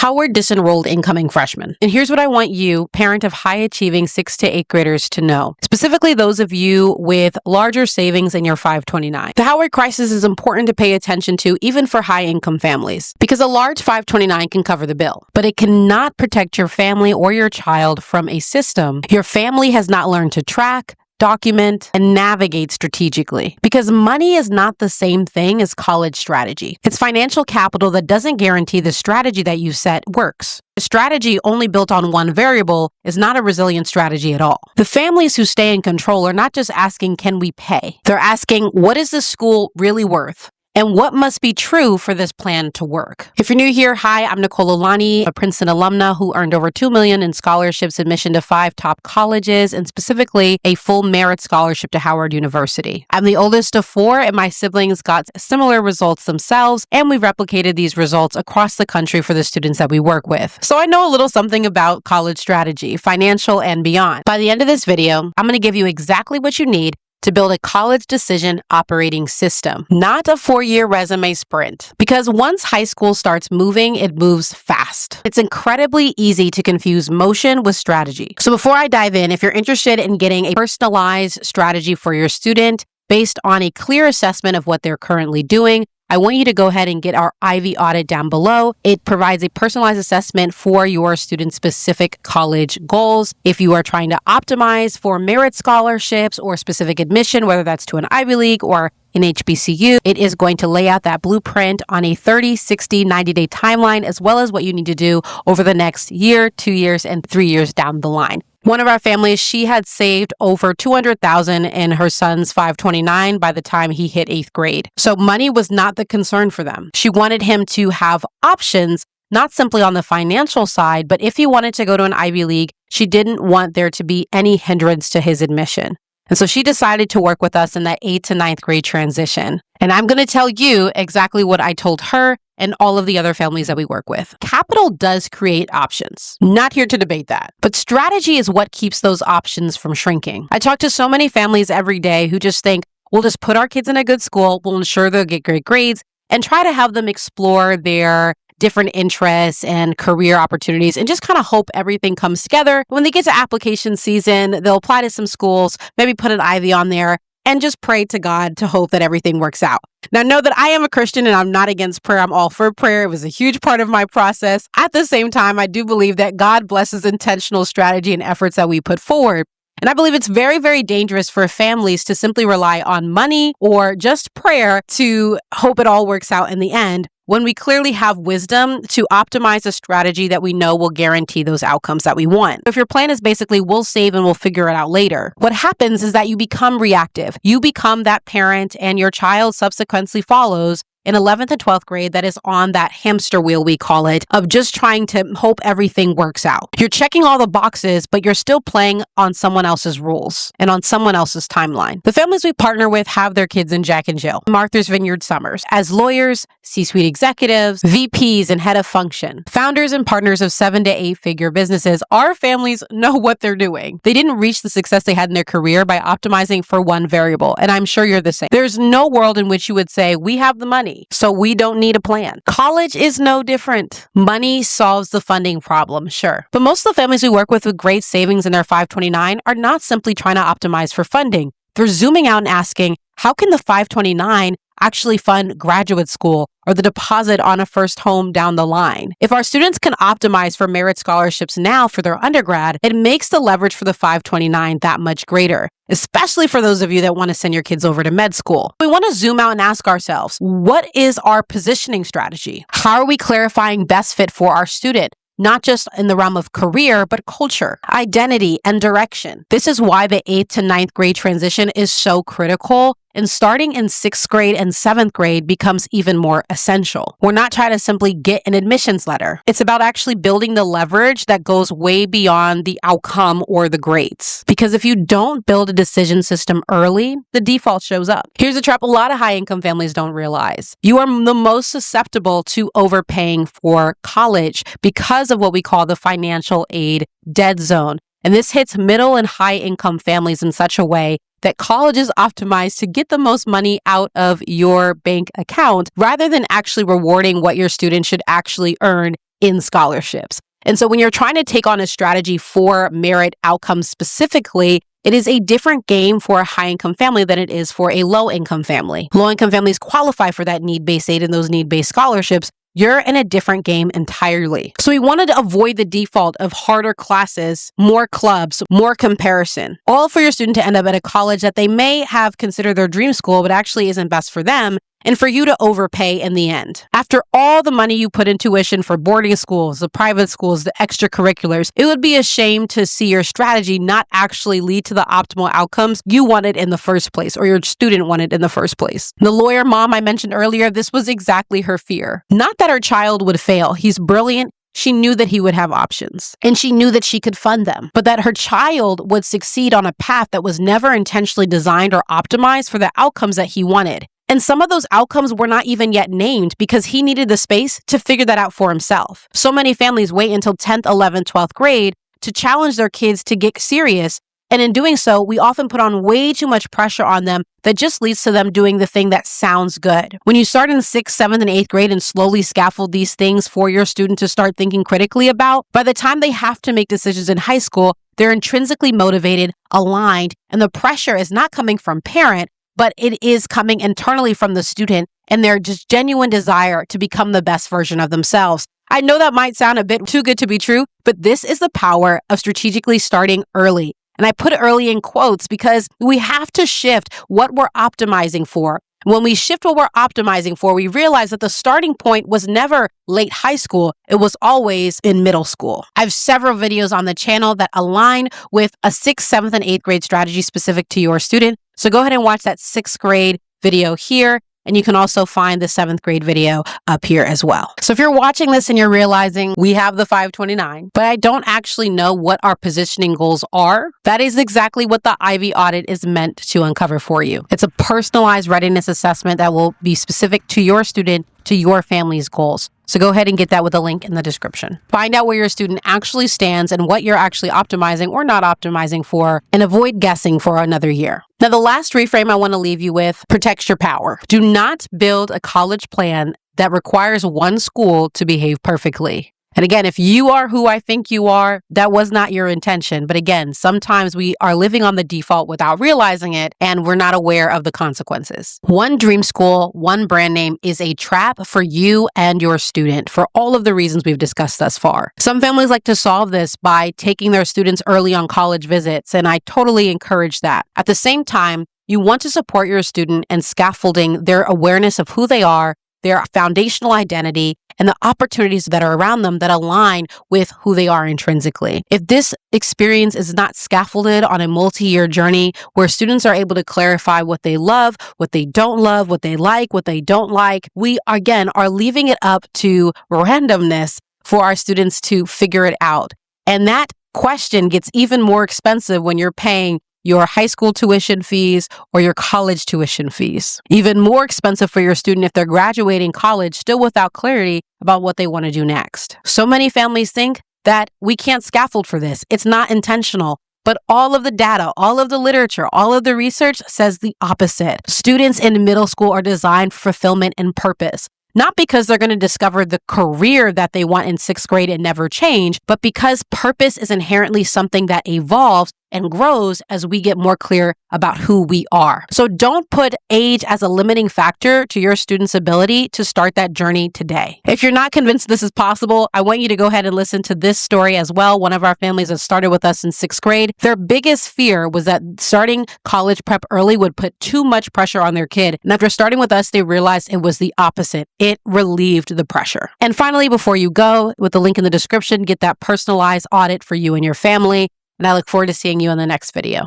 Howard disenrolled incoming freshmen. And here's what I want you, parent of high-achieving 6th to 8th graders, to know. Specifically those of you with larger savings in your 529. The Howard crisis is important to pay attention to even for high-income families, because a large 529 can cover the bill, but it cannot protect your family or your child from a system your family has not learned to track, document, and navigate strategically. Because money is not the same thing as college strategy. It's financial capital that doesn't guarantee the strategy that you set works. A strategy only built on one variable is not a resilient strategy at all. The families who stay in control are not just asking, can we pay? They're asking, what is this school really worth? And what must be true for this plan to work? If you're new here, hi, I'm Nicole Olani, a Princeton alumna who earned over $2 million in scholarships, admission to 5 top colleges, and specifically a full merit scholarship to Howard University. I'm the oldest of 4, and my siblings got similar results themselves, and we've replicated these results across the country for the students that we work with. So I know a little something about college strategy, financial and beyond. By the end of this video, I'm going to give you exactly what you need to build a college decision operating system, not a 4-year resume sprint. Because once high school starts moving, it moves fast. It's incredibly easy to confuse motion with strategy. So before I dive in, if you're interested in getting a personalized strategy for your student based on a clear assessment of what they're currently doing, I want you to go ahead and get our Ivy audit down below. It provides a personalized assessment for your student-specific college goals. If you are trying to optimize for merit scholarships or specific admission, whether that's to an Ivy League or an HBCU, it is going to lay out that blueprint on a 30, 60, 90-day timeline, as well as what you need to do over the next year, 2 years, and 3 years down the line. One of our families, she had saved over $200,000 in her son's 529 by the time he hit 8th grade. So money was not the concern for them. She wanted him to have options, not simply on the financial side, but if he wanted to go to an Ivy League, she didn't want there to be any hindrance to his admission. And so she decided to work with us in that 8th to 9th grade transition. And I'm going to tell you exactly what I told her and all of the other families that we work with. Capital does create options. Not here to debate that. But strategy is what keeps those options from shrinking. I talk to so many families every day who just think, we'll just put our kids in a good school, we'll ensure they'll get great grades, and try to have them explore their different interests and career opportunities and just kind of hope everything comes together. When they get to application season, they'll apply to some schools, maybe put an Ivy on there, and just pray to God to hope that everything works out. Now, know that I am a Christian and I'm not against prayer. I'm all for prayer. It was a huge part of my process. At the same time, I do believe that God blesses intentional strategy and efforts that we put forward. And I believe it's very, very dangerous for families to simply rely on money or just prayer to hope it all works out in the end, when we clearly have wisdom to optimize a strategy that we know will guarantee those outcomes that we want. If your plan is basically, we'll save and we'll figure it out later, what happens is that you become reactive. You become that parent and your child subsequently follows in 11th and 12th grade that is on that hamster wheel, we call it, of just trying to hope everything works out. You're checking all the boxes, but you're still playing on someone else's rules and on someone else's timeline. The families we partner with have their kids in Jack and Jill, Martha's Vineyard Summers, as lawyers, C-suite executives, VPs, and head of function, founders and partners of 7 to 8 figure businesses. Our families know what they're doing. They didn't reach the success they had in their career by optimizing for one variable, and I'm sure you're the same. There's no world in which you would say, we have the money, so we don't need a plan. College is no different. Money solves the funding problem, sure. But most of the families we work with great savings in their 529 are not simply trying to optimize for funding. They're zooming out and asking, how can the 529 actually fund graduate school or the deposit on a first home down the line? If our students can optimize for merit scholarships now for their undergrad, it makes the leverage for the 529 that much greater, especially for those of you that want to send your kids over to med school. We want to zoom out and ask ourselves, what is our positioning strategy? How are we clarifying best fit for our student? Not just in the realm of career, but culture, identity, and direction. This is why the 8th to 9th grade transition is so critical, and starting in 6th grade and 7th grade becomes even more essential. We're not trying to simply get an admissions letter. It's about actually building the leverage that goes way beyond the outcome or the grades. Because if you don't build a decision system early, the default shows up. Here's a trap a lot of high-income families don't realize. You are the most susceptible to overpaying for college because of what we call the financial aid dead zone. And this hits middle and high-income families in such a way that college is optimized to get the most money out of your bank account rather than actually rewarding what your student should actually earn in scholarships. And so when you're trying to take on a strategy for merit outcomes specifically, it is a different game for a high-income family than it is for a low-income family. Low-income families qualify for that need-based aid and those need-based scholarships. You're in a different game entirely. So we wanted to avoid the default of harder classes, more clubs, more comparison, all for your student to end up at a college that they may have considered their dream school, but actually isn't best for them, and for you to overpay in the end. After all the money you put in tuition for boarding schools, the private schools, the extracurriculars, it would be a shame to see your strategy not actually lead to the optimal outcomes you wanted in the first place, or your student wanted in the first place. The lawyer mom I mentioned earlier, this was exactly her fear. Not that her child would fail. He's brilliant. She knew that he would have options, and she knew that she could fund them, but that her child would succeed on a path that was never intentionally designed or optimized for the outcomes that he wanted. And some of those outcomes were not even yet named because he needed the space to figure that out for himself. So many families wait until 10th, 11th, 12th grade to challenge their kids to get serious. And in doing so, we often put on way too much pressure on them that just leads to them doing the thing that sounds good. When you start in 6th, 7th, and 8th grade and slowly scaffold these things for your student to start thinking critically about, by the time they have to make decisions in high school, they're intrinsically motivated, aligned, and the pressure is not coming from parent, but it is coming internally from the student and their just genuine desire to become the best version of themselves. I know that might sound a bit too good to be true, but this is the power of strategically starting early. And I put early in quotes because we have to shift what we're optimizing for. When we shift what we're optimizing for, we realize that the starting point was never late high school. It was always in middle school. I have several videos on the channel that align with a 6th, 7th, and 8th grade strategy specific to your student. So go ahead and watch that 6th grade video here. And you can also find the 7th grade video up here as well. So if you're watching this and you're realizing we have the 529, but I don't actually know what our positioning goals are, that is exactly what the Ivy audit is meant to uncover for you. It's a personalized readiness assessment that will be specific to your student, to your family's goals. So go ahead and get that with a link in the description. Find out where your student actually stands and what you're actually optimizing or not optimizing for, and avoid guessing for another year. Now, the last reframe I want to leave you with protects your power. Do not build a college plan that requires one school to behave perfectly. And again, if you are who I think you are, that was not your intention. But again, sometimes we are living on the default without realizing it, and we're not aware of the consequences. One dream school, one brand name is a trap for you and your student for all of the reasons we've discussed thus far. Some families like to solve this by taking their students early on college visits, and I totally encourage that. At the same time, you want to support your student and scaffolding their awareness of who they are, their foundational identity, and the opportunities that are around them that align with who they are intrinsically. If this experience is not scaffolded on a multi-year journey where students are able to clarify what they love, what they don't love, what they like, what they don't like, we again are leaving it up to randomness for our students to figure it out. And that question gets even more expensive when you're paying your high school tuition fees or your college tuition fees. Even more expensive for your student if they're graduating college still without clarity about what they want to do next. So many families think that we can't scaffold for this. It's not intentional. But all of the data, all of the literature, all of the research says the opposite. Students in middle school are designed for fulfillment and purpose. Not because they're going to discover the career that they want in 6th grade and never change, but because purpose is inherently something that evolves and grows as we get more clear about who we are. So don't put age as a limiting factor to your student's ability to start that journey today. If you're not convinced this is possible, I want you to go ahead and listen to this story as well. One of our families that started with us in 6th grade, their biggest fear was that starting college prep early would put too much pressure on their kid. And after starting with us, they realized it was the opposite. It relieved the pressure. And finally, before you go, with the link in the description, get that personalized audit for you and your family. And I look forward to seeing you in the next video.